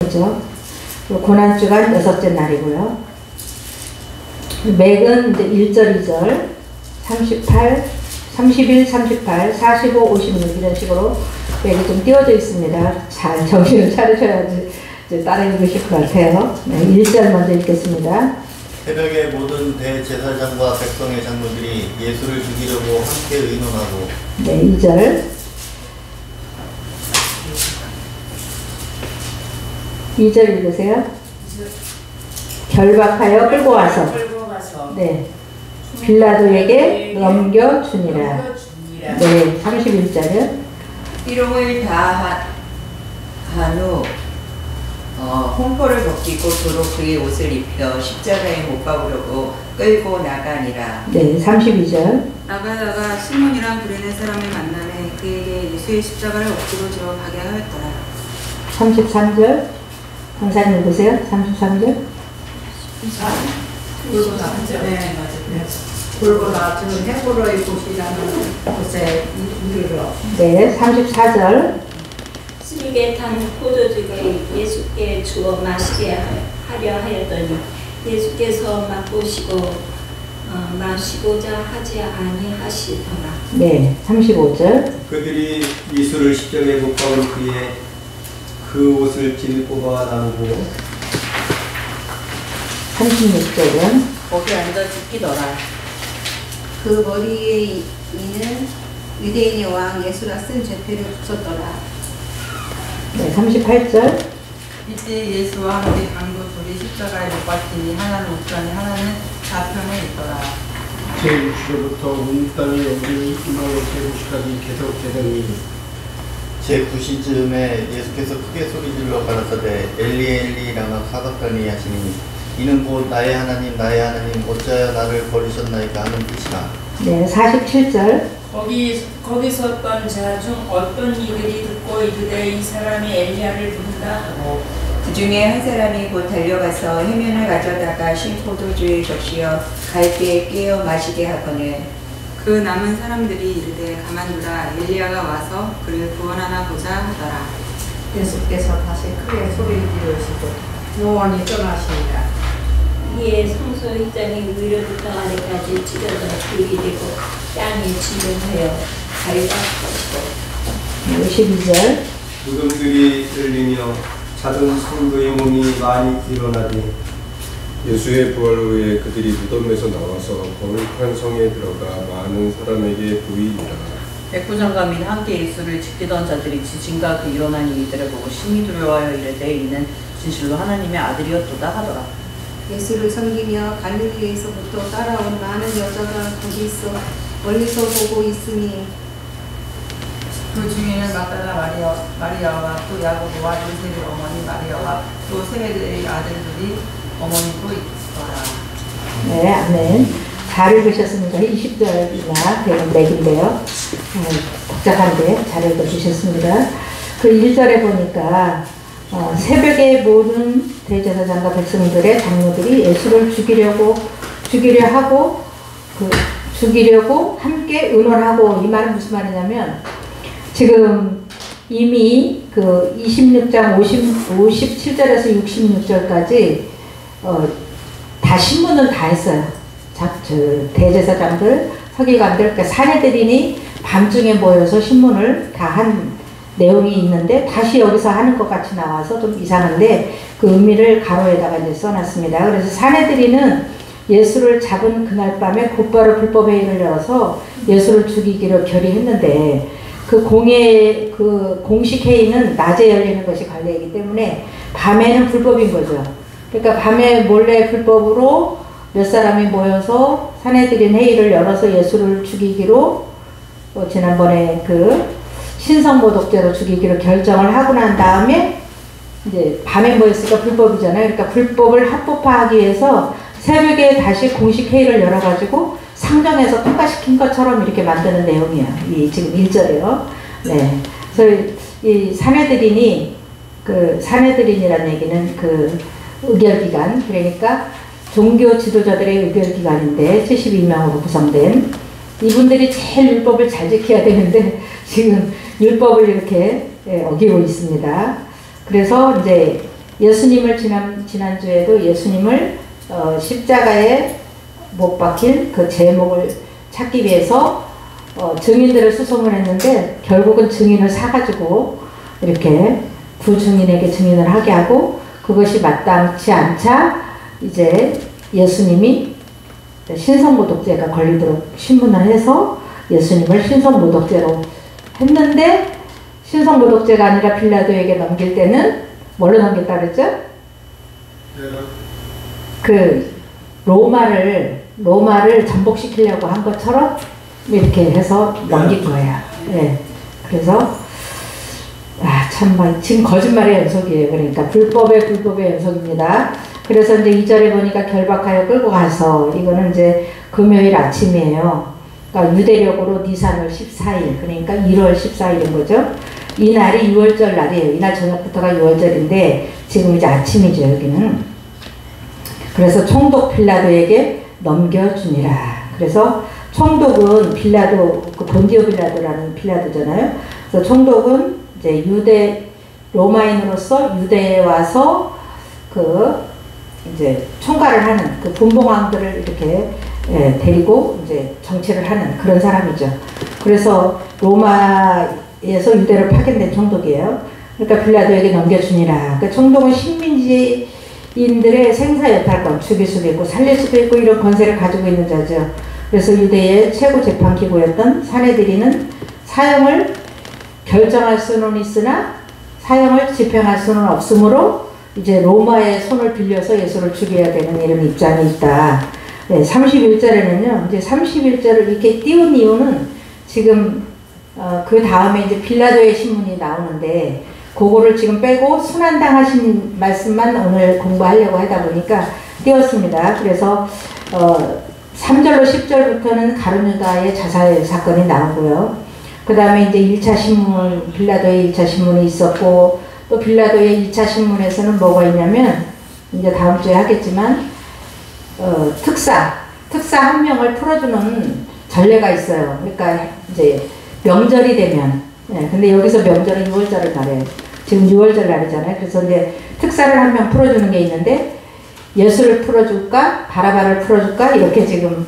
그죠? 고난주간 6째 날이고요. 맥은 이제 1절, 2절, 38, 31, 38, 45, 56 이런 식으로 맥이 좀 띄워져 있습니다. 잘 정신을 차리셔야지 이제 따라 읽으실 것 같아요. 네, 1절 먼저 읽겠습니다. 새벽에 모든 대제사장과 백성의 장로들이 예수를 죽이려고 함께 의논하고. 네, 2절. 2절 읽으세요. 결박하여 끌고 와서 네, 빌라도에게 넘겨주니라. 네, 31절은 희롱을 다 한 후 홍포를 벗기고 도로 그의 옷을 입혀 십자가에 못 박으려고 끌고 나가니라. 네, 32절. 나가다가 시몬이란 구레네 사람을 만나매 그에게 예수의 십자가를 억지로 지어 가게 하였더라. 33절. 강사님 보세요. 33절. 돌고 나중에 헤브로의 곳이라는 곳에 이르러. 네, 34절. 술에 탄 포도주를 예수께 주어 마시게 하려 하였더니 예수께서 맛보시고 마시고자 하지 아니하시더라. 네, 35절. 그들이 예수를 십자가에 못 박은 그의 그 옷을 진을 뽑아 나누고. 36절은 거기 앉아 죽기더라. 그 머리에 이는 유대인의 왕 예수가 쓴 죄패를 붙였더라. 네, 38절. 이때 예수와 함께 강도 둘이 십자가에 못 박히니 하나는 우편에 하나는 좌편에 있더라. 제6시로부터 온 땅에 오르니 이마의 제9시까지 계속되더니 제9시쯤에 예수께서 크게 소리질러 가라사대 엘리 엘리 라마 사박다니 하시니 이는 곧 나의 하나님 어찌하여 나를 버리셨나이까 하는 뜻이라. 네, 47절. 거기 섰던 자 중 어떤 이들이 듣고 이르되 이 사람이 엘리야를 부른다 하고 그 중에 한 사람이 곧 달려가서 해면을 가져다가 신 포도주에 적시어 갈대에 깨어 마시게 하거늘 그 남은 사람들이 이르되 가만두라 엘리야가 와서 그를 구원하나 보자 하더라. 예수께서 다시 크게 소리를 지르시고 요한이 떠나시니라. 이에 성소휘장이 위로부터 아래까지 찢어져 불이 되고 땅에 진동하여 밟아버리고. 52절. 무덤들이 열리며 작은 성도의 몸이 많이 일어나니 예수의 부활로 후에 그들이 무덤에서 나와서 거룩한 성에 들어가 많은 사람에게 보이니라. 백부장과 및 함께 예수를 지키던 자들이 지진과 그 일어난 이들을 보고 심히 두려워하여 이르되 이는 진실로 하나님의 아들이었도다 하더라. 예수를 섬기며 갈릴리에서부터 따라온 많은 여자가 거기 있어 멀리서 보고 있으니 그 중에는 막달라 마리아와 또 야고보와 요셉의 어머니 마리아와 또 세베대의 아들들이 어머니도 있더라. 네, 아멘. 잘 읽으셨습니다. 20절이나 되는 맥인데요. 복잡한데 잘 읽어주셨습니다. 그 1절에 보니까 새벽에 모든 대제사장과 백성들의 장로들이 예수를 죽이려 하고 함께 의논하고, 이 말은 무슨 말이냐면 지금 이미 그 26장 57절에서 66절까지 다 신문을 다 했어요. 대제사장들, 서기관들, 그러니까 사내들이니 밤중에 모여서 신문을 다 한 내용이 있는데 다시 여기서 하는 것 같이 나와서 좀 이상한데 그 의미를 가로에다가 이제 써놨습니다. 그래서 사내들이는 예수를 잡은 그날 밤에 곧바로 불법회의를 열어서 예수를 죽이기로 결의했는데 그 공식 회의는 낮에 열리는 것이 관례이기 때문에 밤에는 불법인 거죠. 그러니까 밤에 몰래 불법으로 몇 사람이 모여서 사내들인 회의를 열어서 예수를 죽이기로 지난번에 그 신성모독죄로 죽이기로 결정을 하고 난 다음에 이제 밤에 모였으니까 불법이잖아요. 그러니까 불법을 합법화하기 위해서 새벽에 다시 공식 회의를 열어가지고 상정해서 통과시킨 것처럼 이렇게 만드는 내용이야. 이 지금 1절이에요. 네. 그래서 이 사내들인이라는 얘기는 그 의결기관, 그러니까 종교 지도자들의 의결기관인데 72명으로 구성된 이분들이 제일 율법을 잘 지켜야 되는데 지금 율법을 이렇게 어기고 있습니다. 그래서 이제 예수님을 지난주에도 예수님을 십자가에 못 박힐 그 제목을 찾기 위해서 증인들을 수송을 했는데 결국은 증인을 사가지고 이렇게 부증인에게 증인을 하게 하고 그것이 마땅치 않자 이제 예수님이 신성모독죄가 걸리도록 신문을 해서 예수님을 신성모독죄로 했는데 신성모독죄가 아니라 빌라도에게 넘길 때는 뭘로 넘겼다 그랬죠? 그 로마를 전복시키려고 한 것처럼 이렇게 해서 넘긴 거야. 예. 그래서 참 지금 거짓말의 연속이에요. 그러니까 불법의 연속입니다. 그래서 이제 2절에 보니까 결박하여 끌고 가서 이거는 이제 금요일 아침이에요. 그러니까 유대력으로 니산월 14일 그러니까 1월 14일인 거죠. 이 날이 6월절 날이에요. 이날 저녁부터가 6월절인데 지금 이제 아침이죠 여기는. 그래서 총독 빌라도에게 넘겨주니라. 그래서 총독은 빌라도 그 본디오 빌라도라는 빌라도잖아요. 그래서 총독은 이제 로마인으로서 유대에 와서 그 이제 총괄을 하는 그 분봉왕들을 이렇게 데리고 이제 정치를 하는 그런 사람이죠. 그래서 로마에서 유대로 파견된 총독이에요. 그러니까 빌라도에게 넘겨주니라. 그러니까 총독은 식민지인들의 생사여탈권, 죽일 수도 있고 살릴 수도 있고 이런 권세를 가지고 있는 자죠. 그래서 유대의 최고 재판기구였던 사내들이는 사형을 결정할 수는 있으나 사형을 집행할 수는 없으므로 이제 로마의 손을 빌려서 예수를 죽여야 되는 이런 입장이 있다. 네, 31절에는요, 이제 31절을 이렇게 띄운 이유는 지금 그 다음에 이제 빌라도의 신문이 나오는데 그거를 지금 빼고 순환당하신 말씀만 오늘 공부하려고 하다 보니까 띄웠습니다. 그래서 3절로 10절부터는 가룟유다의 자살 사건이 나오고요. 그 다음에 이제 1차 신문, 빌라도의 1차 신문이 있었고, 또 빌라도의 2차 신문에서는 뭐가 있냐면, 이제 다음 주에 하겠지만, 특사 한 명을 풀어주는 전례가 있어요. 그러니까 이제 명절이 되면, 근데 여기서 명절은 6월절을 말해요. 지금 6월절 날이잖아요. 그래서 이제 특사를 한 명 풀어주는 게 있는데, 예수를 풀어줄까, 바라바를 풀어줄까, 이렇게 지금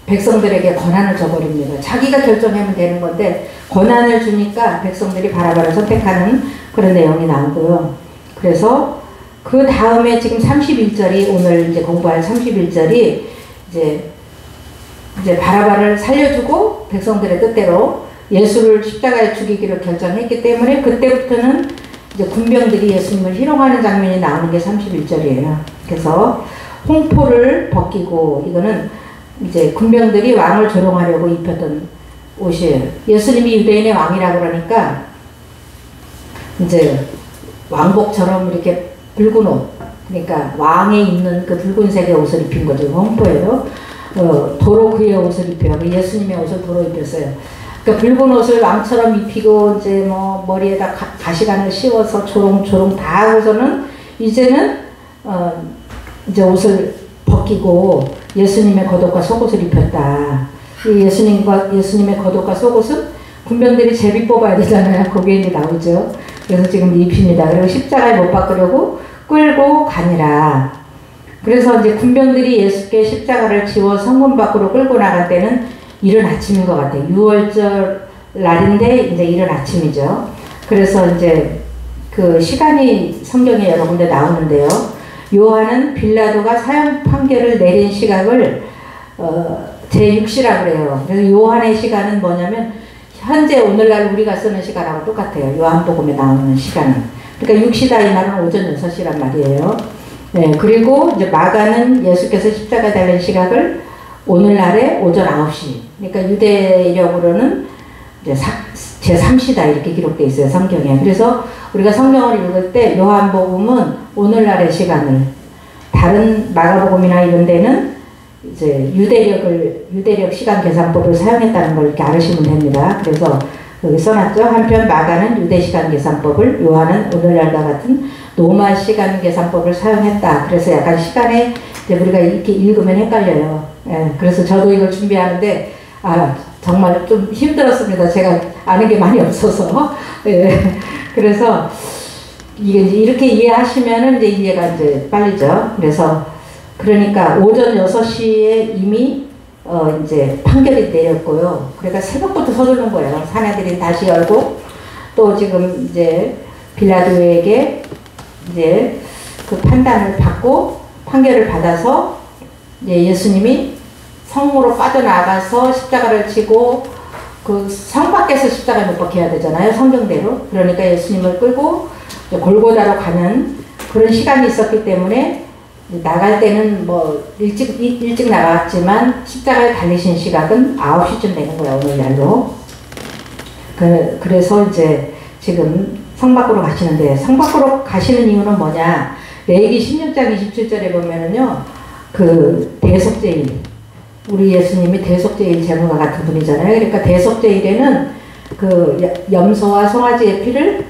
백성들에게 권한을 줘버립니다. 자기가 결정하면 되는 건데 권한을 주니까 백성들이 바라바를 선택하는 그런 내용이 나오고요. 그래서 그 다음에 지금 31절이 오늘 이제 공부할 31절이 이제 바라바를 살려주고 백성들의 뜻대로 예수를 십자가에 죽이기로 결정했기 때문에 그때부터는 이제 군병들이 예수님을 희롱하는 장면이 나오는 게 31절이에요. 그래서 홍포를 벗기고 이거는 이제 군병들이 왕을 조롱하려고 입혔던 옷이에요. 예수님이 유대인의 왕이라고 그러니까 이제 왕복처럼 이렇게 붉은 옷, 그러니까 왕에 입는 그 붉은색의 옷을 입힌 거죠. 홍포예요. 도로 그의 옷을 입혀요. 예수님의 옷을 도로 입혔어요. 그러니까 붉은 옷을 왕처럼 입히고 이제 뭐 머리에다 가시관을 씌워서 조롱조롱 다 하고서는 이제는 이제 옷을 벗기고 예수님의 겉옷과 속옷을 입혔다. 이 예수님의 겉옷과 속옷은 군병들이 제비 뽑아야 되잖아요. 거기에 이제 나오죠. 그래서 지금 입힙니다. 그리고 십자가에 못 박으려고 끌고 가니라. 그래서 이제 군병들이 예수께 십자가를 지워 성문 밖으로 끌고 나갈 때는 이른 아침인 것 같아요. 6월절 날인데 이제 이른 아침이죠. 그래서 이제 그 시간이 성경에 여러 군데 나오는데요. 요한은 빌라도가 사형 판결을 내린 시각을 제6시라고 그래요. 그래서 요한의 시간은 뭐냐면 현재 오늘날 우리가 쓰는 시간하고 똑같아요. 요한복음에 나오는 시간은. 그러니까 6시다 이 말은 오전 6시란 말이에요. 네, 그리고 이제 마가는 예수께서 십자가에 달린 시각을 오늘날의 오전 9시. 그러니까 유대력으로는 이제 제3시다 이렇게 기록되어 있어요. 성경에. 그래서 우리가 성경을 읽을 때 요한복음은 오늘날의 시간을, 다른 마가복음이나 이런 데는 이제 유대력 시간 계산법을 사용했다는 걸 이렇게 알으시면 됩니다. 그래서 여기 써놨죠. 한편 마가는 유대 시간 계산법을, 요한은 오늘날과 같은 로마 시간 계산법을 사용했다. 그래서 약간 시간에 이제 우리가 이렇게 읽으면 헷갈려요. 예, 그래서 저도 이걸 준비하는데 정말 좀 힘들었습니다. 제가 아는 게 많이 없어서. 예, 그래서 이게 이제 이렇게 이해하시면은 이제 이해가 이제 빨리죠. 그래서 그러니까 오전 6시에 이미 이제 판결이 내렸고요. 그러니까 새벽부터 서두르는 거예요. 사내들이 다시 열고 또 지금 이제 빌라도에게 이제 그 판단을 받고 판결을 받아서 이제 예수님이 성으로 빠져나가서 십자가를 지고 그 성 밖에서 십자가에 못 박혀야 되잖아요. 성경대로. 그러니까 예수님을 끌고 골고다로 가는 그런 시간이 있었기 때문에 나갈 때는 뭐 일찍 나갔지만 십자가에 달리신 시각은 9시쯤 되는 거야, 오늘날로. 그래서 이제 지금 성 밖으로 가시는데, 성 밖으로 가시는 이유는 뭐냐? 레위기 16장 27절에 보면은요, 그 대속제일, 우리 예수님이 대속제일 제물과 같은 분이잖아요. 그러니까 대속제일에는 그 염소와 송아지의 피를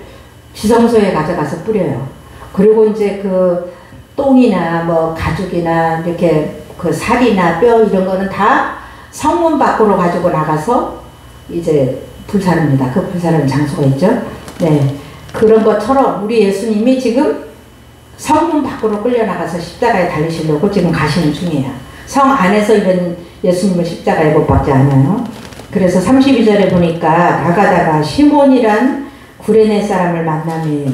지성소에 가져가서 뿌려요. 그리고 이제 그 똥이나 뭐 가죽이나 이렇게 그 살이나 뼈 이런 거는 다 성문 밖으로 가지고 나가서 이제 불사릅니다. 그 불사르는 장소가 있죠. 네. 그런 것처럼 우리 예수님이 지금 성문 밖으로 끌려나가서 십자가에 달리시려고 지금 가시는 중이에요. 성 안에서 이런 예수님을 십자가에 못 박지 않아요. 그래서 32절에 보니까 나가다가 시몬이란 구레네 사람을 만나며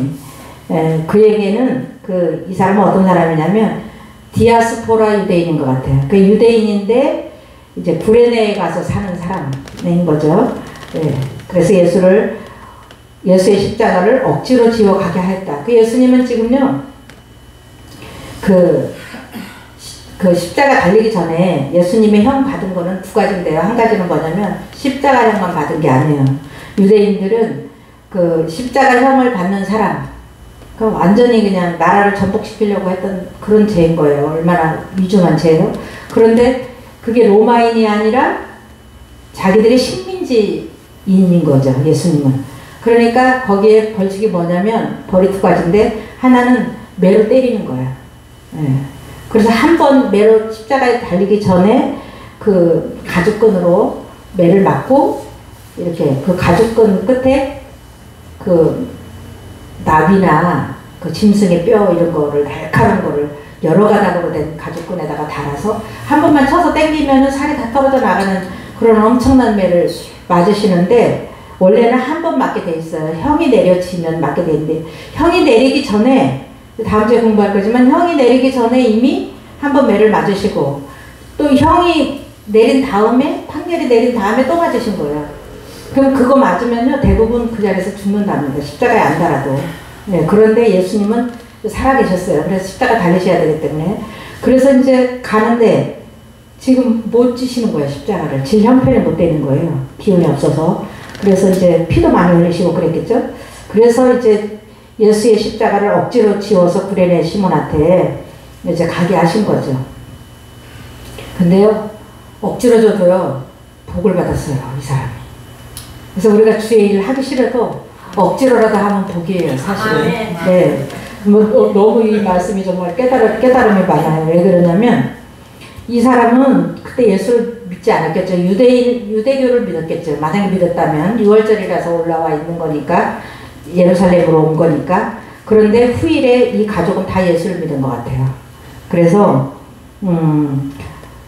그에게는 이 사람은 어떤 사람이냐면 디아스포라 유대인인 것 같아요. 그 유대인인데 이제 구레네에 가서 사는 사람인 거죠. 네. 그래서 예수의 십자가를 억지로 지워 가게 했다. 그 예수님은 지금요, 그 십자가 달리기 전에 예수님의 형 받은 거는 두 가지인데요. 한 가지는 뭐냐면 십자가형만 받은 게 아니에요. 유대인들은 그 십자가형을 받는 사람, 그럼 완전히 그냥 나라를 전복시키려고 했던 그런 죄인 거예요. 얼마나 위중한 죄예요. 그런데 그게 로마인이 아니라 자기들이 식민지인인 거죠, 예수님은. 그러니까 거기에 벌칙이 뭐냐면 벌이 두 가지인데 하나는 매로 때리는 거야. 예. 그래서 한 번 매로 십자가에 달리기 전에 그 가죽끈으로 매를 맞고 이렇게 그 가죽끈 끝에 그 나비나 그 짐승의 뼈 이런 거를 날카로운 거를 여러 가닥으로 된 가죽끈에다가 달아서 한 번만 쳐서 당기면은 살이 다 떨어져 나가는 그런 엄청난 매를 맞으시는데 원래는 한 번 맞게 돼 있어요. 형이 내려치면 맞게 돼 있는데 형이 내리기 전에 다음 주에 공부할 거지만 형이 내리기 전에 이미 한 번 매를 맞으시고 또 형이 내린 다음에 판결이 내린 다음에 또 맞으신 거예요. 그럼 그거 맞으면요 대부분 그 자리에서 죽는답니다. 십자가에 안 달아도. 네, 그런데 예수님은 살아계셨어요. 그래서 십자가 달리셔야 되기 때문에. 그래서 이제 가는데 지금 못 지시는 거예요. 십자가를. 질 형편이 못 되는 거예요. 기운이 없어서. 그래서 이제 피도 많이 흘리시고 그랬겠죠. 그래서 이제 예수의 십자가를 억지로 지워서 구레네 시몬한테 이제 가게 하신 거죠. 근데요, 억지로 줘도요, 복을 받았어요, 이 사람이. 그래서 우리가 주의 일 하기 싫어도 억지로라도 하면 복이에요, 사실은. 네. 뭐, 너무 이 말씀이 정말 깨달음이 많아요. 왜 그러냐면, 이 사람은 그때 예수를 믿지 않았겠죠. 유대교를 믿었겠죠. 만약에 믿었다면, 6월절이라서 올라와 있는 거니까, 예루살렘으로 온 거니까. 그런데 후일에 이 가족은 다 예수를 믿은 것 같아요. 그래서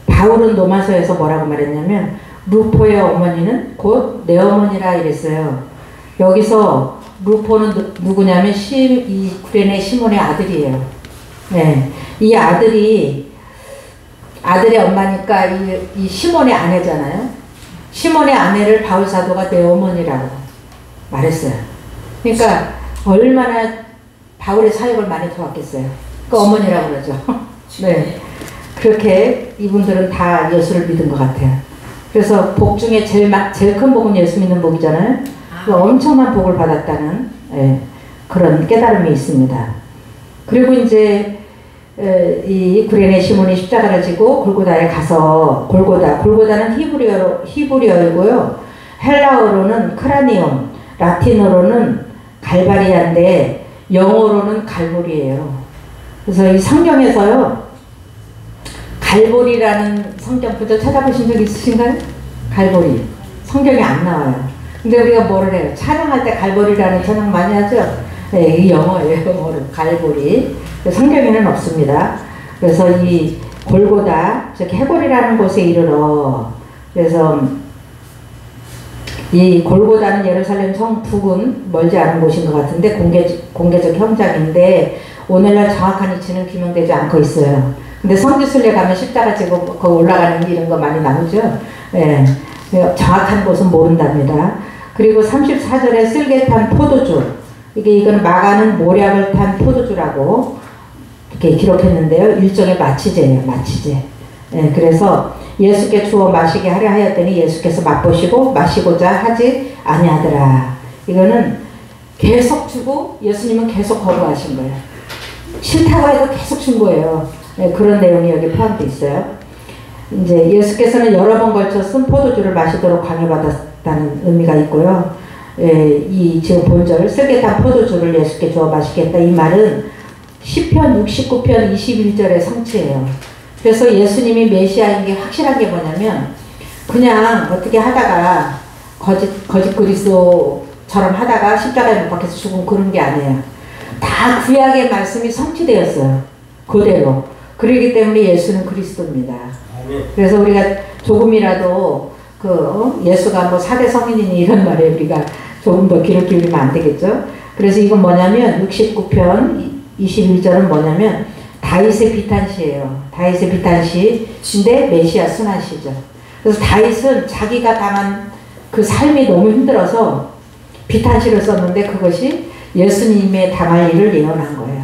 바울은 로마서에서 뭐라고 말했냐면 루포의 어머니는 곧 내 어머니라 이랬어요. 여기서 루포는 누구냐면 이 구레네 시몬의 아들이에요. 네, 이 아들의 엄마니까 이 시몬의 아내잖아요. 시몬의 아내를 바울 사도가 내 어머니라고 말했어요. 그러니까 얼마나 바울의 사역을 많이 도왔겠어요. 그 어머니라고 그러죠. 네. 그렇게 이분들은 다 예수를 믿은 것 같아요. 그래서 복 중에 제일 큰 복은 예수 믿는 복이잖아요. 엄청난 복을 받았다는 그런 깨달음이 있습니다. 그리고 이제 이 구레네 시몬이 십자가를 지고 골고다에 가서 골고다는 히브리어이고요. 헬라어로는 크라니온, 라틴어로는 갈바리아인데 영어로는 갈보리예요. 그래서 이 성경에서요, 갈보리라는 성경 구절 찾아보신 적 있으신가요? 갈보리. 성경에 안 나와요. 근데 우리가 뭐를 해요? 찬양할 때 갈보리라는 찬양 많이 하죠? 네, 이 영어예요. 영어로 갈보리. 성경에는 없습니다. 그래서 이 골고다, 즉 해골이라는 곳에 이르러, 그래서 이 골고다는 예루살렘 성 북은 멀지 않은 곳인 것 같은데 공개적 현장인데 오늘날 정확한 위치는 규명되지 않고 있어요. 근데 성지순례 가면 십자가 지고 거기 올라가는 이런 거 많이 나오죠. 예, 정확한 곳은 모른답니다. 그리고 34절에 쓸개 탄 포도주, 이건 마가는 모략을 탄 포도주라고 이렇게 기록했는데요. 일종의 마취제예요. 마취제. 예, 그래서 예수께 주어 마시게 하려 하였더니 예수께서 맛보시고 마시고자 하지 아니하더라. 이거는 계속 주고 예수님은 계속 거부하신 거예요. 싫다고 해도 계속 준 거예요. 예, 그런 내용이 여기 포함되어 있어요. 이제 예수께서는 여러 번 걸쳐 쓴 포도주를 마시도록 강요받았다는 의미가 있고요. 예, 이 지금 본절 쓸개 탄 포도주를 예수께 주어 마시겠다, 이 말은 시편 69편 21절의 성취예요. 그래서 예수님이 메시아인 게 확실한 게 뭐냐면 그냥 어떻게 하다가 거짓 그리스도처럼 하다가 십자가에 못 박혀서 죽은 그런 게 아니에요. 다 구약의 말씀이 성취되었어요. 그대로. 그렇기 때문에 예수는 그리스도입니다. 그래서 우리가 조금이라도 예수가 뭐 4대 성인이니 이런 말에 우리가 조금 더 귀를 기울이면 안 되겠죠. 그래서 이건 뭐냐면 69편 21절은 뭐냐면 다윗의 비탄시예요. 다윗의 비탄시인데 메시아 순환시죠. 그래서 다윗은 자기가 당한 그 삶이 너무 힘들어서 비탄시를 썼는데 그것이 예수님의 당할 일을 예언한 거예요.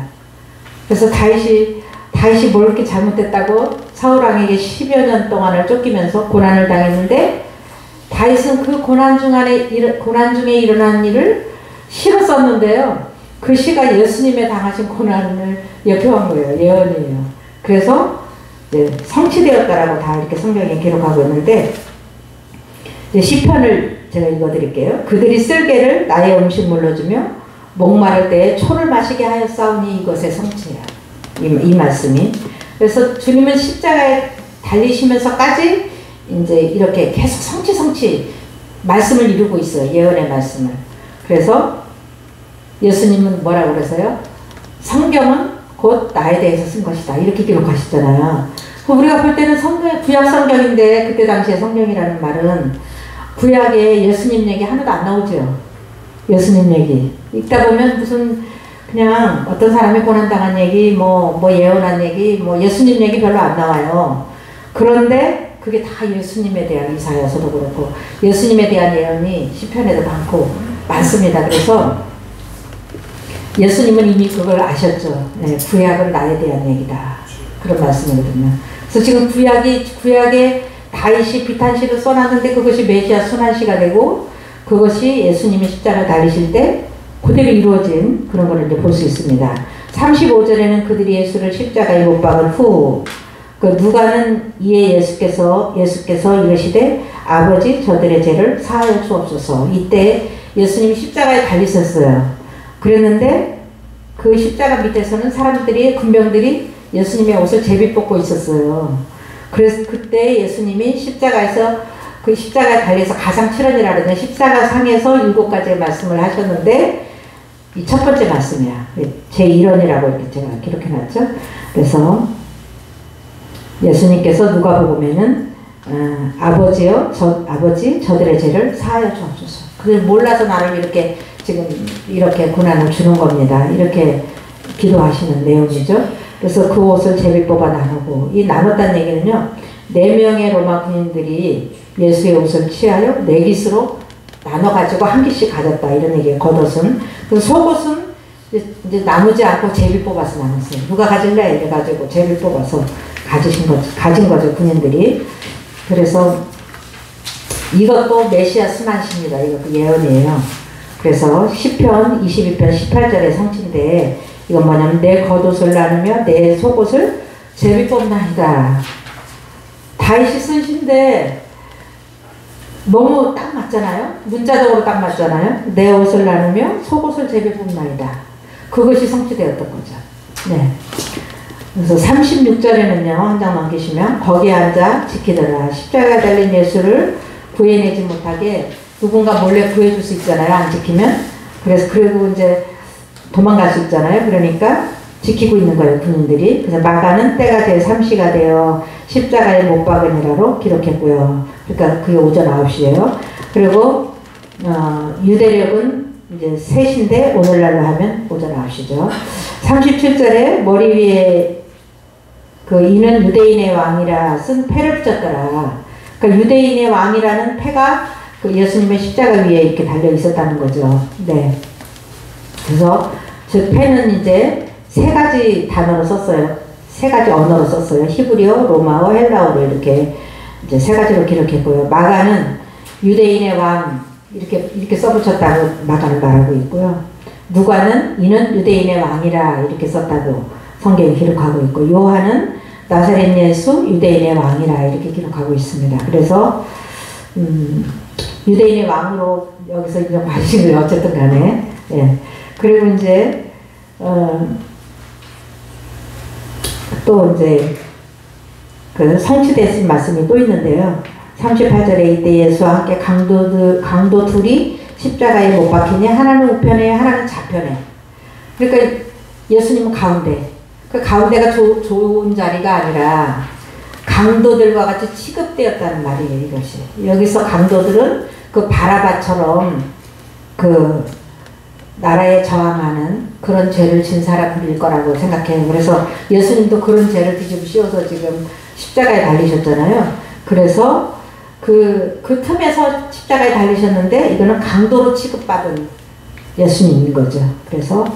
그래서 다윗이 뭘 이렇게 잘못했다고 사울왕에게 10여 년 동안을 쫓기면서 고난을 당했는데 다윗은 그 고난 중에 일어난 일을 시로 썼는데요. 그 시가 예수님의 당하신 고난을 예표한 거예요. 예언이에요. 그래서 성취되었다라고 다 이렇게 성경에 기록하고 있는데 이제 시편을 제가 읽어드릴게요. 그들이 쓸개를 나의 음식물로 주며 목마를 때에 초를 마시게 하였사오니 이것의 성취야. 이 말씀이. 그래서 주님은 십자가에 달리시면서까지 이제 이렇게 계속 성취 말씀을 이루고 있어요. 예언의 말씀을. 그래서 예수님은 뭐라고 그러세요? 성경은 곧 나에 대해서 쓴 것이다. 이렇게 기록하시잖아요. 우리가 볼 때는 구약 성경인데 그때 당시에 성경이라는 말은 구약에 예수님 얘기 하나도 안 나오죠. 예수님 얘기. 읽다 보면 무슨 그냥 어떤 사람이 고난당한 얘기, 뭐 예언한 얘기, 뭐 예수님 얘기 별로 안 나와요. 그런데 그게 다 예수님에 대한 이사야서도 그렇고 예수님에 대한 예언이 시편에도 많습니다. 그래서 예수님은 이미 그걸 아셨죠. 네, 구약은 나에 대한 얘기다. 그런 말씀이거든요. 그래서 지금 구약에 다윗이 비탄시를 써놨는데 그것이 메시아 순환시가 되고 그것이 예수님이 십자가에 달리실 때 그대로 이루어진 그런 걸 이제 볼 수 있습니다. 35절에는 그들이 예수를 십자가에 못 박은 후 누가는 이에 예수께서 이르시되 아버지 저들의 죄를 사하여 주옵소서. 이때 예수님이 십자가에 달리셨어요. 그랬는데 그 십자가 밑에서는 군병들이 예수님의 옷을 제비 뽑고 있었어요. 그래서 그때 예수님이 십자가에서 그 십자가에 달려서 가상칠언이라는 십자가 상에서 7가지의 말씀을 하셨는데 이 첫 번째 말씀이야. 제1언이라고 이렇게 제가 기록해놨죠. 그래서 예수님께서 누가복음에는 아버지요, 아버지 저들의 죄를 사하여 주옵소서. 그들 몰라서 나를 이렇게 지금 이렇게 고난을 주는 겁니다. 이렇게 기도하시는 내용이죠. 그래서 그 옷을 제비 뽑아 나누고 이 나눴다는 얘기는요. 4명의 로마 군인들이 예수의 옷을 취하여 4깃으로 나눠가지고 한 깃씩 가졌다. 이런 얘기예요. 겉옷은. 그 속옷은 이제 나누지 않고 제비 뽑아서 나눴어요. 누가 가질래? 이래가지고 제비 뽑아서 가진 거죠. 군인들이. 그래서 이것도 메시아 순환시입니다. 이것도 예언이에요. 그래서 시편 22편 18절의 성취인데 이건 뭐냐면 내 겉옷을 나누며 내 속옷을 제비 뽑나이다. 다윗이 쓴 시인데 너무 딱 맞잖아요. 문자적으로 딱 맞잖아요. 내 옷을 나누며 속옷을 제비 뽑나이다. 그것이 성취되었던 거죠. 네. 그래서 36절에는요. 한 장 넘기시면 거기에 앉아 지키더라. 십자가에 달린 예수를 구해내지 못하게 누군가 몰래 구해줄 수 있잖아요. 안 지키면. 그래서 그리고 이제 도망갈 수 있잖아요. 그러니까 지키고 있는 거예요, 군인들이. 그래서 마가는 때가 제3시가 되어 십자가에 못 박으니라로 기록했고요. 그러니까 그게 오전 9시예요. 그리고 유대력은 이제 3시인데 오늘날로 하면 오전 9시죠. 37절에 머리 위에 그 이는 유대인의 왕이라 쓴 패를 붙였더라. 그러니까 유대인의 왕이라는 패가 그 예수님의 십자가 위에 이렇게 달려 있었다는 거죠. 네. 그래서 즉 패는 이제 3가지 단어로 썼어요. 3가지 언어로 썼어요. 히브리어, 로마어, 헬라어로 이렇게 이제 3가지로 기록했고요. 마가는 유대인의 왕 이렇게 써붙였다고 마가는 말하고 있고요. 누가는 이는 유대인의 왕이라 이렇게 썼다고 성경에 기록하고 있고, 요한은 나사렛 예수 유대인의 왕이라 이렇게 기록하고 있습니다. 그래서 유대인의 왕으로 여기서 인정받으신 거예요. 어쨌든 간에. 예. 그리고 이제 또 이제 그 성취되신 말씀이 또 있는데요. 38절에 이때 예수와 함께 강도 둘이 십자가에 못 박히니 하나는 우편에 하나는 좌편에. 그러니까 예수님은 가운데. 그 가운데가 좋은 자리가 아니라 강도들과 같이 취급되었다는 말이에요. 이것이. 여기서 강도들은 그 바라바처럼 그 나라에 저항하는 그런 죄를 진 사람들일 거라고 생각해요. 그래서 예수님도 그런 죄를 뒤집어 씌워서 지금 십자가에 달리셨잖아요. 그래서 그 틈에서 십자가에 달리셨는데 이거는 강도로 취급받은 예수님인 거죠. 그래서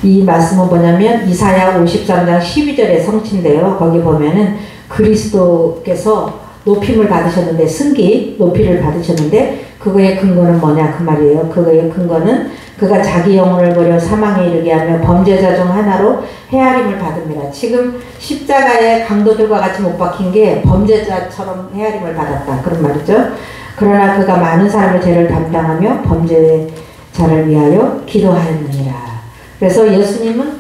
이 말씀은 뭐냐면 이사야 53장 12절의 성취인데요. 거기 보면은 그리스도께서 높임을 받으셨는데, 승기 높이를 받으셨는데 그거의 근거는 뭐냐 그 말이에요. 그거의 근거는 그가 자기 영혼을 버려 사망에 이르게 하며 범죄자 중 하나로 헤아림을 받습니다. 지금 십자가에 강도들과 같이 못 박힌 게 범죄자처럼 헤아림을 받았다 그런 말이죠. 그러나 그가 많은 사람의 죄를 담당하며 범죄자를 위하여 기도하였느니라. 그래서 예수님은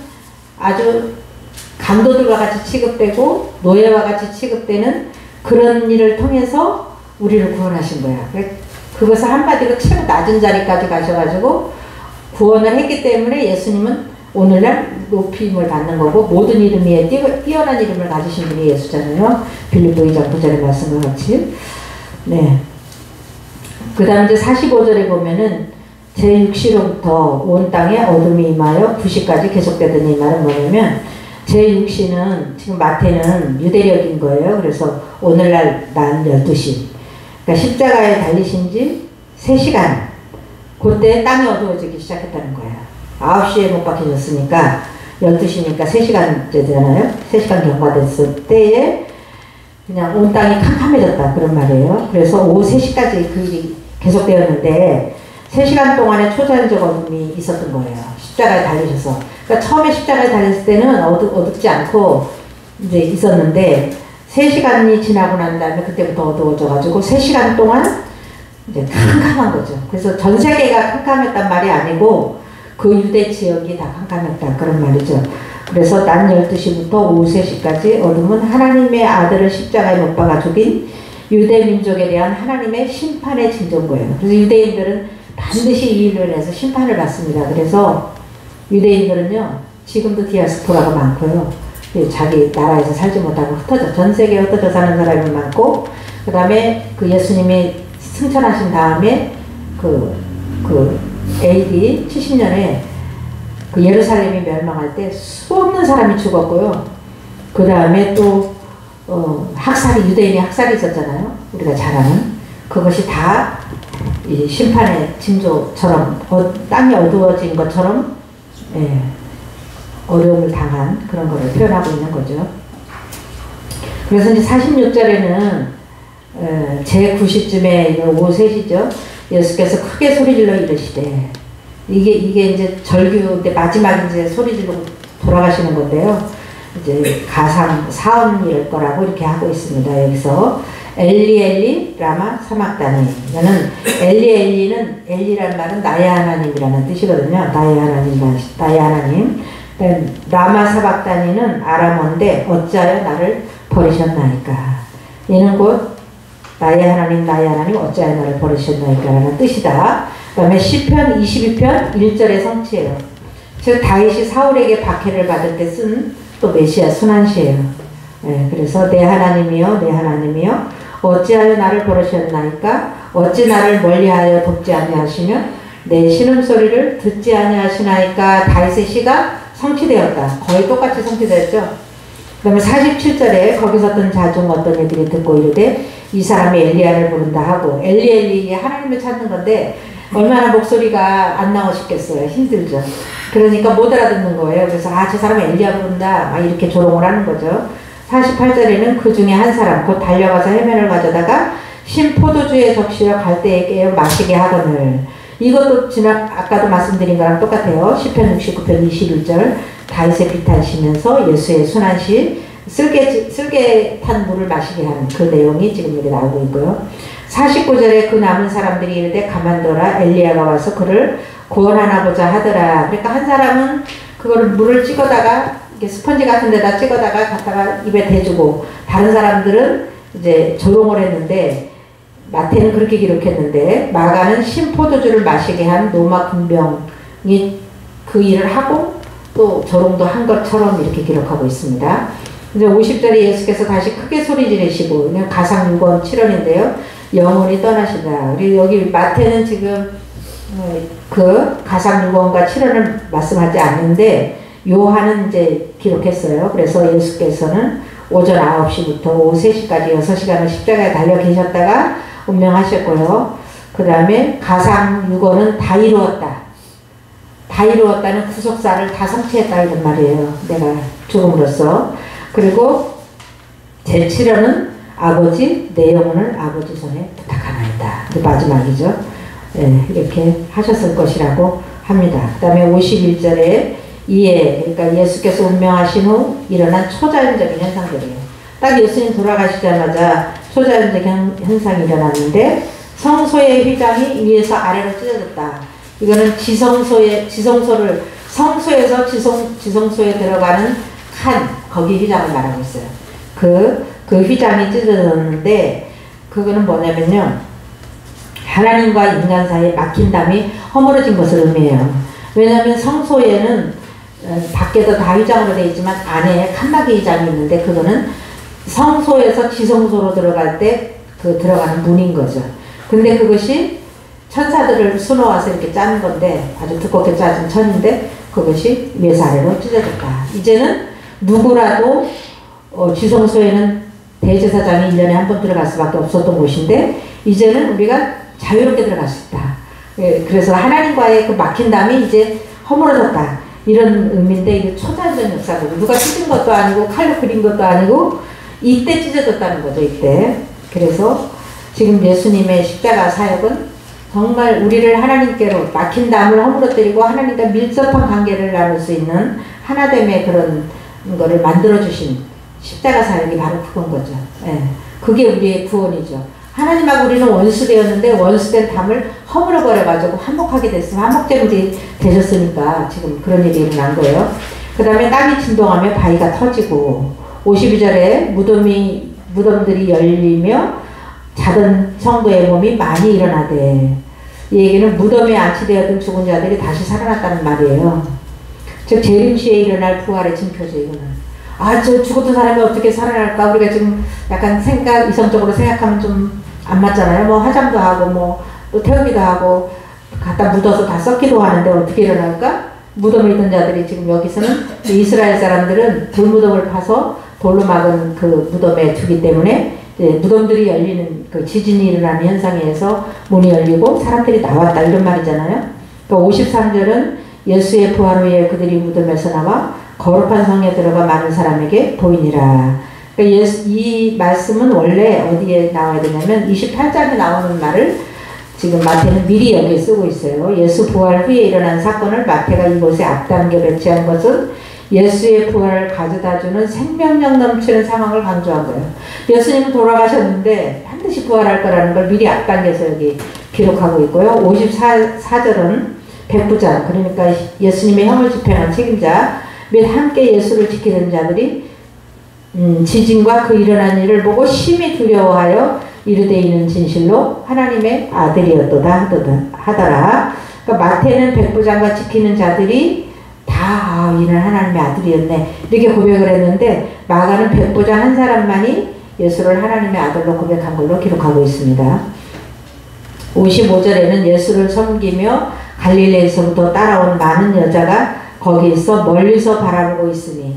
아주 강도들과 같이 취급되고 노예와 같이 취급되는 그런 일을 통해서 우리를 구원하신 거야. 그것을 한마디로 최고 낮은 자리까지 가셔가지고 구원을 했기 때문에 예수님은 오늘날 높임을 받는 거고, 모든 이름 위에 뛰어난 이름을 가지신 분이 예수잖아요. 빌립보 2장 9절의 말씀과 같이. 네. 그 다음 이제 45절에 보면은 제6시로부터 온 땅에 어둠이 임하여 9시까지 계속되더니, 이 말은 뭐냐면 제6시는 지금 마태는 유대력인 거예요. 그래서 오늘날 낮 12시. 그러니까 십자가에 달리신 지 3시간. 그때 땅이 어두워지기 시작했다는 거예요. 9시에 못 박혀졌으니까 12시니까 3시간째잖아요. 3시간 경과됐을 때에 그냥 온 땅이 캄캄해졌다 그런 말이에요. 그래서 오후 3시까지 그 일이 계속되었는데 3시간 동안에 초자연적 어둠이 있었던 거예요. 십자가에 달리셔서. 그러니까 처음에 십자가에 달렸을 때는 어둡지 않고 이제 있었는데 3시간이 지나고 난 다음에 그때부터 어두워져가지고 3시간 동안 이제 캄캄한 거죠. 그래서 전 세계가 캄캄했단 말이 아니고 그 유대 지역이 다 캄캄했다 그런 말이죠. 그래서 낮 12시부터 오후 3시까지 어둠은 하나님의 아들을 십자가에 못 박아 죽인 유대 민족에 대한 하나님의 심판의 징조인 거예요. 그래서 유대인들은 반드시 이 일로 인해서 심판을 받습니다. 그래서 유대인들은요, 지금도 디아스포라가 많고요. 자기 나라에서 살지 못하고 전 세계에 흩어져 사는 사람이 많고, 그 다음에 그 예수님이 승천하신 다음에 AD 70년에 그 예루살렘이 멸망할 때 수없는 사람이 죽었고요. 그 다음에 또 유대인의 학살이 있었잖아요. 우리가 잘 아는. 그것이 다 이 심판의 징조처럼 땅이 어두워진 것처럼 어려움을 당한 그런 거를 표현하고 있는 거죠. 그래서 이제 46절에는 제9시쯤에 오후 3시죠. 예수께서 크게 소리질러 이르시되, 이게 이제 절규 때 마지막 이제 소리질러 돌아가시는 건데요. 이제 가상 사언일 거라고 이렇게 하고 있습니다. 여기서 엘리 엘리 라마 사막다니. 이거는 엘리는 엘리란 말은 나의 하나님이라는 뜻이거든요. 나의 하나님. 라마 사박다니는 아람어인데 어찌하여 나를 버리셨나이까. 이는 곧 나의 하나님 어찌하여 나를 버리셨나이까 라는 뜻이다. 그 다음에 시편 22편 1절의 성취예요. 즉 다윗이 사울에게 박해를 받을 때 쓴 또 메시아 순환시예요. 예, 그래서 내 하나님이여 내 하나님이여 어찌하여 나를 버리셨나이까 어찌 나를 멀리하여 돕지 아니하시며 내 신음소리를 듣지 아니하시나이까. 다윗의 시가 성취되었다. 거의 똑같이 성취되었죠. 그 다음에 47절에 거기 섰던 자중 어떤 이들이 듣고 이르되 이 사람이 엘리야를 부른다 하고 엘리 하나님을 찾는 건데 얼마나 목소리가 안 나오시겠어요. 힘들죠. 그러니까 못 알아듣는 거예요. 그래서 저 사람이 엘리야 부른다 막 이렇게 조롱을 하는 거죠. 48절에는 그 중에 한 사람 곧 달려가서 해면을 가져다가 신포도주에 적시어 갈대에 깨어 마시게 하거늘. 이것도 아까도 말씀드린 거랑 똑같아요. 시편 69편 21절 다윗의 비탄시면서 예수의 순환시 쓸개 탄 물을 마시게 하는 그 내용이 지금 여기 나오고 있고요. 49절에 그 남은 사람들이 이르되 가만둬라 엘리야가 와서 그를 구원하나 보자 하더라. 그러니까 한 사람은 그거를 물을 찍어다가 이렇게 스펀지 같은 데다 찍어다가 갖다가 입에 대주고 다른 사람들은 이제 조롱을 했는데 마태는 그렇게 기록했는데 마가는 신포도주를 마시게 한 로마 군병이 그 일을 하고 또 조롱도 한 것처럼 이렇게 기록하고 있습니다. 이제 50절에 예수께서 다시 크게 소리 지르시고 가상 6원 7원인데요. 영혼이 떠나시다. 그리고 여기 마태는 지금 그 가상 6원과 7원을 말씀하지 않는데 요한은 이제 기록했어요. 그래서 예수께서는 오전 9시부터 오후 3시까지 6시간을 십자가에 달려 계셨다가 운명하셨고요. 그 다음에 가상 6원은 다 이루었다. 다 이루었다는 구속사를 다 성취했다 이런 말이에요. 내가 죽음으로써. 그리고 제7원은 아버지 내 영혼을 아버지 손에 부탁하나이다. 그 마지막이죠. 네, 이렇게 하셨을 것이라고 합니다. 그 다음에 51절에 이에 그러니까 예수께서 운명하신 후 일어난 초자연적인 현상들이에요. 딱 예수님 돌아가시자마자 초자연적인 현상이 일어났는데 성소의 휘장이 위에서 아래로 찢어졌다. 이거는 지성소를 성소에서 지성소에 들어가는 칸 거기 휘장을 말하고 있어요. 그 휘장이 찢어졌는데 그거는 뭐냐면요. 하나님과 인간 사이에 막힌 담이 허물어진 것을 의미해요. 왜냐하면 성소에는 밖에도 다 휘장으로 되어 있지만 안에 칸막이 휘장이 있는데 그거는 성소에서 지성소로 들어갈 때 그 들어가는 문인 거죠. 근데 그것이 천사들을 수놓아서 이렇게 짜는 건데 아주 두껍게 짜진 천인데 그것이 위에서 아래로 찢어졌다. 이제는 누구라도 지성소에는 대제사장이 1년에 한 번 들어갈 수밖에 없었던 곳인데 이제는 우리가 자유롭게 들어갈 수 있다. 그래서 하나님과의 그 막힌 담이 이제 허물어졌다. 이런 의미인데 이게 초자연적 역사거든요. 누가 찢은 것도 아니고 칼로 그린 것도 아니고 이때 찢어졌다는 거죠. 이때. 그래서 지금 예수님의 십자가 사역은 정말 우리를 하나님께로 막힌 담을 허물어뜨리고 하나님과 밀접한 관계를 나눌 수 있는 하나됨의 그런 거를 만들어주신 십자가 사역이 바로 그건 거죠. 예. 그게 우리의 구원이죠. 하나님하고 우리는 원수되었는데 원수된 담을 허물어버려가지고 한복하게 됐으면 한복제물이 되셨으니까 지금 그런 일이 일어난 거예요. 그 다음에 땅이 진동하며 바위가 터지고 52절에 무덤들이 열리며 자던 성도의 몸이 많이 일어나대. 이 얘기는 무덤에 안치되었던 죽은 자들이 다시 살아났다는 말이에요. 즉 재림시에 일어날 부활의 징표죠. 이거는. 저 죽었던 사람이 어떻게 살아날까? 우리가 지금 약간 이성적으로 생각하면 좀 안 맞잖아요. 뭐 화장도 하고 또 태우기도 하고 갖다 묻어서 다 썩기도 하는데 어떻게 일어날까? 무덤에 있던 자들이 지금 여기서는 이스라엘 사람들은 돌무덤을 파서 돌로 막은 그 무덤에 두기 때문에 이제 무덤들이 열리는 그 지진이 일어나는 현상에 의해서 문이 열리고 사람들이 나왔다 이런 말이잖아요. 그러니까 53절은 예수의 부활 후에 그들이 무덤에서 나와 거룩한 성에 들어가 많은 사람에게 보이니라. 그러니까 이 말씀은 원래 어디에 나와야 되냐면 28장에 나오는 말을 지금 마태는 미리 여기에 쓰고 있어요. 예수 부활 후에 일어난 사건을 마태가 이곳에 앞당겨 배치한 것은 예수의 부활을 가져다주는 생명력 넘치는 상황을 강조한 거예요. 예수님은 돌아가셨는데 반드시 부활할 거라는 걸 미리 앞당겨서 여기 기록하고 있고요. 54절은 백부장, 그러니까 예수님의 형을 집행한 책임자 및 함께 예수를 지키는 자들이 지진과 그 일어난 일을 보고 심히 두려워하여 이르되 이는 진실로 하나님의 아들이었도다 하더라. 그러니까 마태는 백부장과 지키는 자들이 다 이는 하나님의 아들이었네 이렇게 고백을 했는데 마가는 백부장 한 사람만이 예수를 하나님의 아들로 고백한 걸로 기록하고 있습니다. 55절에는 예수를 섬기며 갈릴레에서부터 따라온 많은 여자가 거기 있어 멀리서 바라보고 있으니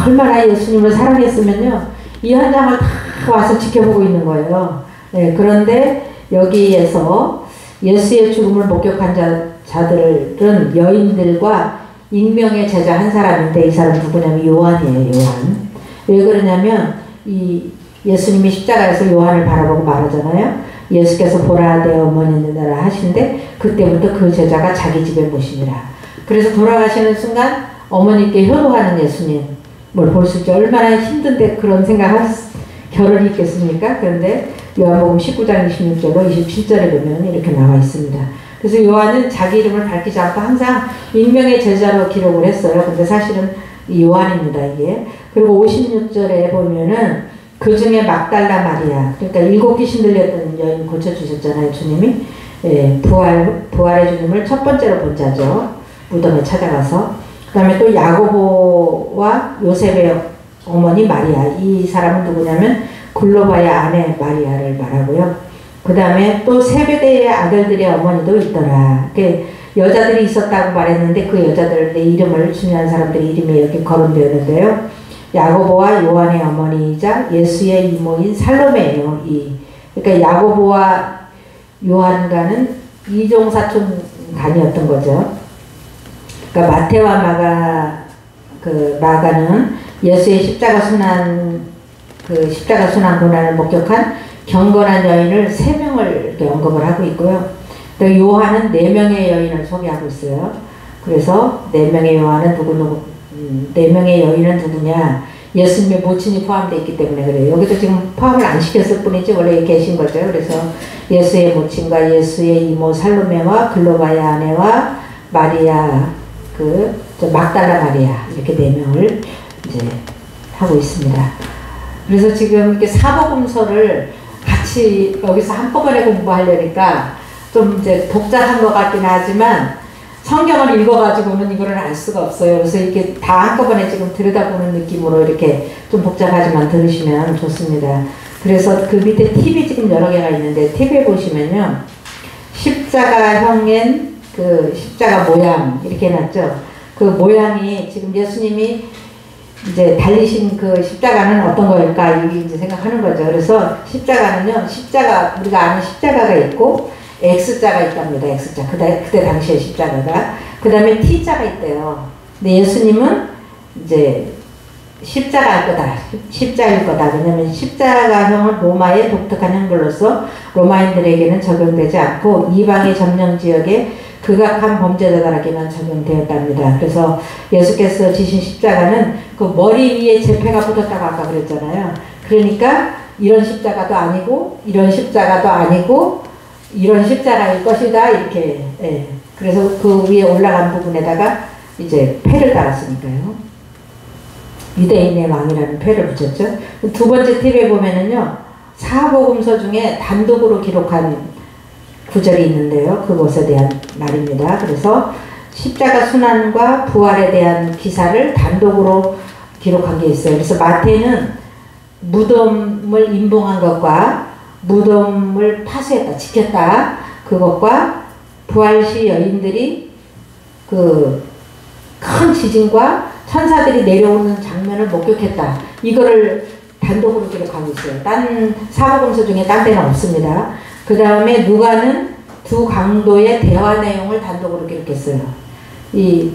얼마나 예수님을 사랑했으면요 이 현장을 다 와서 지켜보고 있는 거예요. 네, 그런데 여기에서 예수의 죽음을 목격한 자들은 여인들과 익명의 제자 한 사람인데 이 사람 누구냐면 요한이에요. 요한. 왜 그러냐면 이 예수님이 십자가에서 요한을 바라보고 말하잖아요. 예수께서 보라 내 어머니라 하신데 그때부터 그 제자가 자기 집에 모시니라. 그래서 돌아가시는 순간 어머니께 효도하는 예수님을 볼 수 있죠. 얼마나 힘든데 그런 생각할 겨를이 있겠습니까? 그런데 요한복음 19장 26절로 27절에 보면 이렇게 나와 있습니다. 그래서 요한은 자기 이름을 밝히지 않고 항상 익명의 제자로 기록을 했어요. 근데 사실은 요한입니다, 이게. 그리고 56절에 보면은 그 중에 막달라 마리아, 그러니까 7 귀신 들렸던 여인 고쳐주셨잖아요, 주님이. 예, 부활의 주님을 첫 번째로 본 자죠. 무덤에 찾아가서. 그 다음에 또 야고보와 요셉의 어머니 마리아. 이 사람은 누구냐면 글로바의 아내 마리아를 말하고요. 그 다음에 또 세베대의 아들들의 어머니도 있더라. 여자들이 있었다고 말했는데 그 여자들의 이름을 중요한 사람들의 이름이 여기 거론되었는데요. 야고보와 요한의 어머니이자 예수의 이모인 살로메예요. 그러니까 야고보와 요한과는 이종사촌간이었던 거죠. 그러니까 마태와 마가는 예수의 십자가 순환 고난을 목격한 경건한 여인을 3명을 언급을 하고 있고요. 또 요한은 4명의 여인을 소개하고 있어요. 그래서 4명의 요한은 4명의 여인은 누구냐? 예수님의 모친이 포함되어 있기 때문에 그래요. 여기도 지금 포함을 안 시켰을 뿐이지 원래 계신 거죠. 그래서 예수의 모친과 예수의 이모 살로메와 글로바의 아내와 마리아, 막달라 마리아 이렇게 4명을 이제 하고 있습니다. 그래서 지금 이렇게 사복음서를 같이 여기서 한꺼번에 공부하려니까 좀 이제 복잡한 것 같긴 하지만 성경을 읽어가지고는 이거를 알 수가 없어요. 그래서 이렇게 다 한꺼번에 지금 들여다보는 느낌으로 이렇게 좀 복잡하지만 들으시면 좋습니다. 그래서 그 밑에 팁이 지금 여러 개가 있는데 팁에 보시면요. 십자가형인 십자가 모양 이렇게 해놨죠. 그 모양이 지금 예수님이 이제 달리신 그 십자가는 어떤 거일까 이제 생각하는 거죠. 그래서 십자가는요. 우리가 아는 십자가가 있고 X자가 있답니다. X자. 그때 당시에 십자가가. 그 다음에 T자가 있대요. 근데 예수님은 이제 십자가일 거다. 왜냐면 십자가형은 로마의 독특한 형벌로서 로마인들에게는 적용되지 않고 이방의 점령 지역에 극악한 범죄자들에게만 적용되었답니다. 그래서 예수께서 지신 십자가는 그 머리 위에 제패가 붙었다고 아까 그랬잖아요. 그러니까 이런 십자가도 아니고 이런 십자가도 아니고 이런 십자가일 것이다 이렇게. 예. 그래서 그 위에 올라간 부분에다가 이제 패를 달았으니까요. 유대인의 왕이라는 패를 붙였죠. 두 번째 팁에 보면은요. 사복음서 중에 단독으로 기록한 구절이 있는데요. 그것에 대한 말입니다. 그래서 십자가 순환과 부활에 대한 기사를 단독으로 기록한 게 있어요. 그래서 마태는 무덤을 임봉한 것과 무덤을 파수했다, 지켰다. 그것과 부활시 여인들이 그 큰 지진과 천사들이 내려오는 장면을 목격했다. 이거를 단독으로 기록하고 있어요. 딴 사복음서 중에 딴 데는 없습니다. 그 다음에 누가는 두 강도의 대화 내용을 단독으로 기록했어요. 이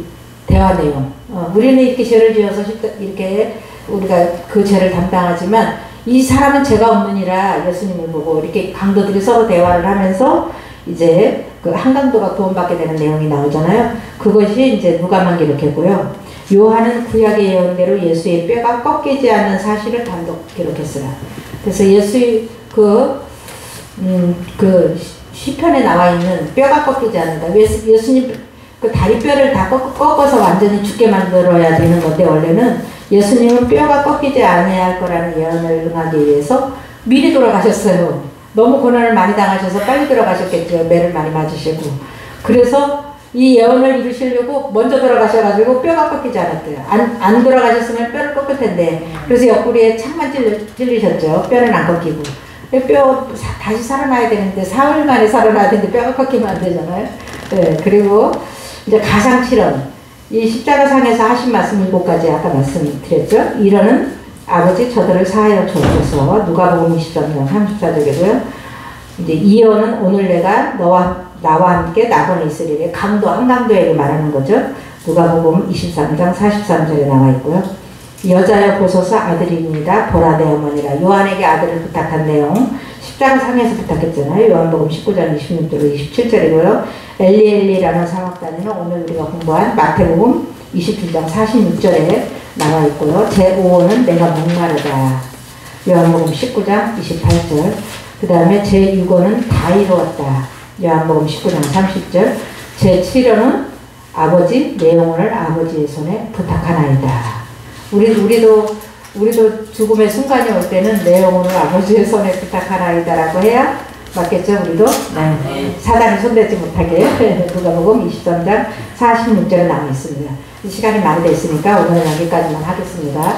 대화 내용. 우리는 이렇게 죄를 지어서 이렇게 우리가 그 죄를 담당하지만 이 사람은 죄가 없느니라 예수님을 보고 이렇게 강도들이 서로 대화를 하면서 이제 그 한강도가 구원받게 되는 내용이 나오잖아요. 그것이 이제 누가만 기록했고요. 요한은 구약의 예언대로 예수의 뼈가 꺾이지 않는 사실을 단독 기록했어요. 그래서 예수의 시편에 나와 있는 뼈가 꺾이지 않는다. 예수님 그 다리뼈를 다 꺾어서 완전히 죽게 만들어야 되는 건데 원래는 예수님은 뼈가 꺾이지 않아야 할 거라는 예언을 응하기 위해서 미리 돌아가셨어요. 너무 고난을 많이 당하셔서 빨리 돌아가셨겠죠. 매를 많이 맞으시고. 그래서 이 예언을 이루시려고 먼저 돌아가셔가지고 뼈가 꺾이지 않았대요. 안 돌아가셨으면 뼈를 꺾을 텐데. 그래서 옆구리에 창만 찔리셨죠. 뼈는 안 꺾이고. 뼈 다시 살아나야 되는데 사흘 만에 살아나야 되는데 뼈가 꺾이면 안 되잖아요. 네, 그리고 이제 가상실험. 이 십자가상에서 하신 말씀 7가지 아까 말씀드렸죠. 1호는 아버지 저들을 사하여 주옵소서. 누가복음 23장 34절이고요. 이제 2호는 오늘 내가 나와 함께 낙원에 있으리래. 강도 한강도에게 말하는 거죠. 누가복음 23장 43절에 나와 있고요. 여자여 보소서 아들입니다. 보라 내 어머니라. 요한에게 아들을 부탁한 내용 십자가상에서 부탁했잖아요. 요한복음 19장 26절로 27절이고요. 엘리엘리라는 사막단위는 오늘 우리가 공부한 마태복음 27장 46절에 나와 있고요. 제5호는 내가 목마르다. 요한복음 19장 28절. 그 다음에 제6호는 다 이루었다. 요한복음 19장 30절. 제7호는 아버지 내 영혼을 아버지의 손에 부탁하나이다. 우리도 죽음의 순간이 올 때는 내 영혼을 아버지의 손에 부탁하나이다라고 해야 맞겠죠, 우리도? 네. 사단이 손대지 못하게. 누가복음 23장 46절에 나와 있습니다. 시간이 많이 됐으니까 오늘은 여기까지만 하겠습니다.